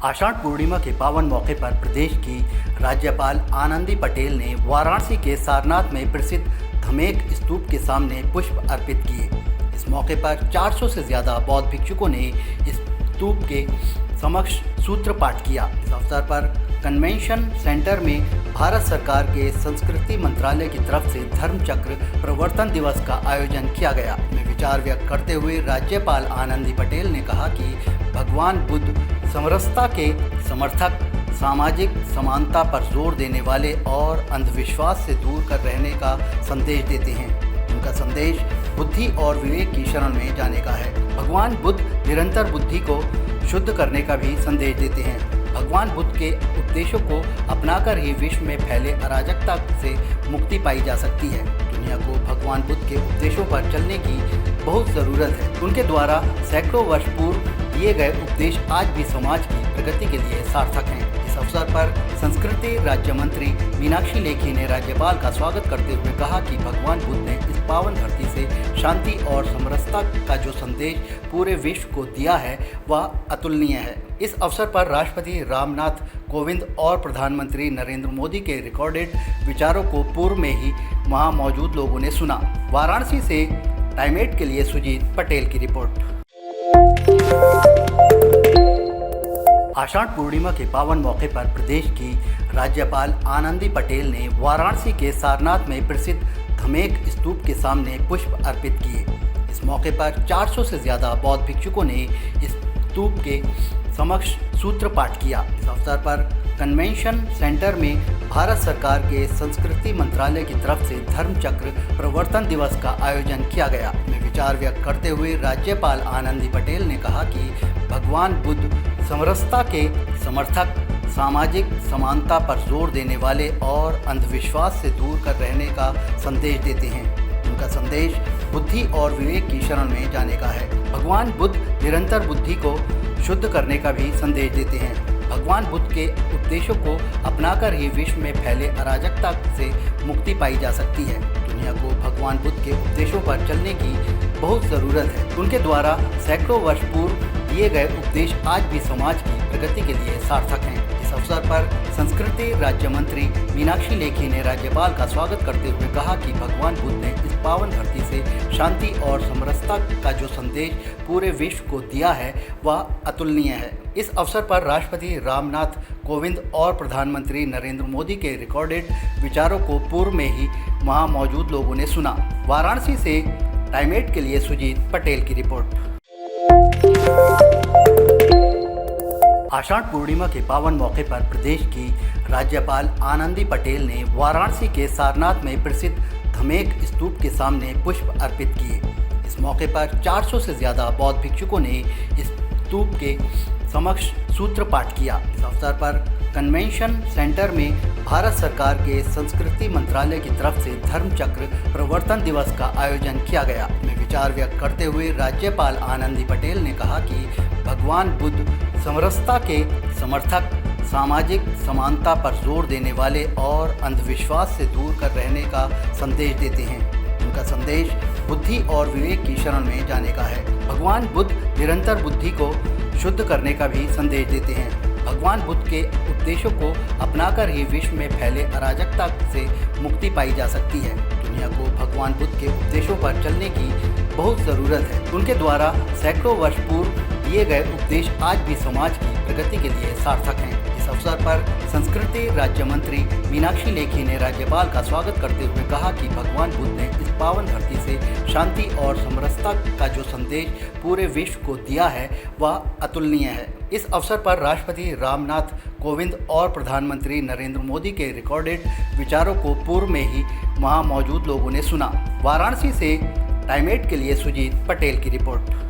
आषाढ़ पूर्णिमा के पावन मौके पर प्रदेश की राज्यपाल आनंदी पटेल ने वाराणसी के सारनाथ में प्रसिद्ध धमेक स्तूप के सामने पुष्प अर्पित किए। इस मौके पर 400 से ज़्यादा बौद्ध भिक्षुकों ने इस स्तूप के समक्ष सूत्र पाठ किया। इस अवसर पर कन्वेंशन सेंटर में भारत सरकार के संस्कृति मंत्रालय की तरफ से धर्मचक्र प्रवर्तन दिवस का आयोजन किया गया। में विचार व्यक्त करते हुए राज्यपाल आनंदी पटेल ने कहा कि भगवान बुद्ध समरसता के समर्थक, सामाजिक समानता पर जोर देने वाले और अंधविश्वास से दूर कर रहने का संदेश देते हैं। उनका संदेश बुद्धि और विवेक की शरण में जाने का है। भगवान बुद्ध निरंतर बुद्धि को शुद्ध करने का भी संदेश देते हैं। भगवान बुद्ध के उपदेशों को अपनाकर ही विश्व में फैले अराजकता से मुक्ति पाई जा सकती है। दुनिया को भगवान बुद्ध के उपदेशों पर चलने की बहुत ज़रूरत है। उनके द्वारा सैकड़ों वर्ष पूर्व दिए गए उपदेश आज भी समाज की प्रगति के लिए सार्थक हैं। इस अवसर पर संस्कृति राज्य मंत्री मीनाक्षी लेखी ने राज्यपाल का स्वागत करते हुए कहा कि भगवान बुद्ध ने इस पावन धरती से शांति और समरसता का जो संदेश पूरे विश्व को दिया है वह अतुलनीय है। इस अवसर पर राष्ट्रपति रामनाथ कोविंद और प्रधानमंत्री नरेंद्र मोदी के रिकॉर्डेड विचारों को पूर्व में ही वहां मौजूद लोगों ने सुना। वाराणसी से टाइम 8 के लिए सुजीत पटेल की रिपोर्ट। आषाढ़ पूर्णिमा के पावन मौके पर प्रदेश की राज्यपाल आनंदी पटेल ने वाराणसी के सारनाथ में प्रसिद्ध धमेक स्तूप के सामने पुष्प अर्पित किए। इस मौके पर 400 से ज़्यादा बौद्ध भिक्षुकों ने इस स्तूप के समक्ष सूत्र पाठ किया। इस अवसर पर कन्वेंशन सेंटर में भारत सरकार के संस्कृति मंत्रालय की तरफ से धर्मचक्र प्रवर्तन दिवस का आयोजन किया गया। में विचार व्यक्त करते हुए राज्यपाल आनंदी पटेल ने कहा कि भगवान बुद्ध समरसता के समर्थक, सामाजिक समानता पर जोर देने वाले और अंधविश्वास से दूर कर रहने का संदेश देते हैं। उनका संदेश बुद्धि और विवेक की शरण में जाने का है। भगवान बुद्ध निरंतर बुद्धि को शुद्ध करने का भी संदेश देते हैं। भगवान बुद्ध के उपदेशों को अपनाकर ही विश्व में फैले अराजकता से मुक्ति पाई जा सकती है। दुनिया को भगवान बुद्ध के उपदेशों पर चलने की बहुत ज़रूरत है। उनके द्वारा सैकड़ों वर्ष पूर्व दिए गए उपदेश आज भी समाज की प्रगति के लिए सार्थक हैं। इस अवसर पर संस्कृति राज्य मंत्री मीनाक्षी लेखी ने राज्यपाल का स्वागत करते हुए कहा कि भगवान बुद्ध ने इस पावन धरती से शांति और समरसता का जो संदेश पूरे विश्व को दिया है वह अतुलनीय है। इस अवसर पर राष्ट्रपति रामनाथ कोविंद और प्रधानमंत्री नरेंद्र मोदी के रिकॉर्डेड विचारों को पूर्व में ही वहां मौजूद लोगों ने सुना। वाराणसी से टाइम 8 के लिए सुजीत पटेल की रिपोर्ट। आषाढ़ पूर्णिमा के पावन मौके पर प्रदेश की राज्यपाल आनंदी पटेल ने वाराणसी के सारनाथ में प्रसिद्ध धमेक स्तूप के सामने पुष्प अर्पित किए। इस मौके पर 400 से ज़्यादा बौद्ध भिक्षुकों ने इस स्तूप के समक्ष सूत्र पाठ किया। इस अवसर पर कन्वेंशन सेंटर में भारत सरकार के संस्कृति मंत्रालय की तरफ से धर्मचक्र प्रवर्तन दिवस का आयोजन किया गया। में विचार व्यक्त करते हुए राज्यपाल आनंदी पटेल ने कहा कि भगवान बुद्ध समरसता के समर्थक, सामाजिक समानता पर जोर देने वाले और अंधविश्वास से दूर कर रहने का संदेश देते हैं। उनका संदेश बुद्धि और विवेक की शरण में जाने का है। भगवान बुद्ध निरंतर बुद्धि को शुद्ध करने का भी संदेश देते हैं। भगवान बुद्ध के उपदेशों को अपनाकर ही विश्व में फैले अराजकता से मुक्ति पाई जा सकती है। दुनिया को भगवान बुद्ध के उपदेशों पर चलने की बहुत ज़रूरत है। उनके द्वारा सैकड़ों वर्ष पूर्व दिए गए उपदेश आज भी समाज की प्रगति के लिए सार्थक हैं। इस अवसर पर संस्कृति राज्य मंत्री मीनाक्षी लेखी ने राज्यपाल का स्वागत करते हुए कहा कि भगवान बुद्ध ने इस पावन धरती से शांति और समरसता का जो संदेश पूरे विश्व को दिया है वह अतुलनीय है। इस अवसर पर राष्ट्रपति रामनाथ कोविंद और प्रधानमंत्री नरेंद्र मोदी के रिकॉर्डेड विचारों को पूर्व में ही वहां मौजूद लोगों ने सुना। वाराणसी से टाइम 8 के लिए सुजीत पटेल की रिपोर्ट।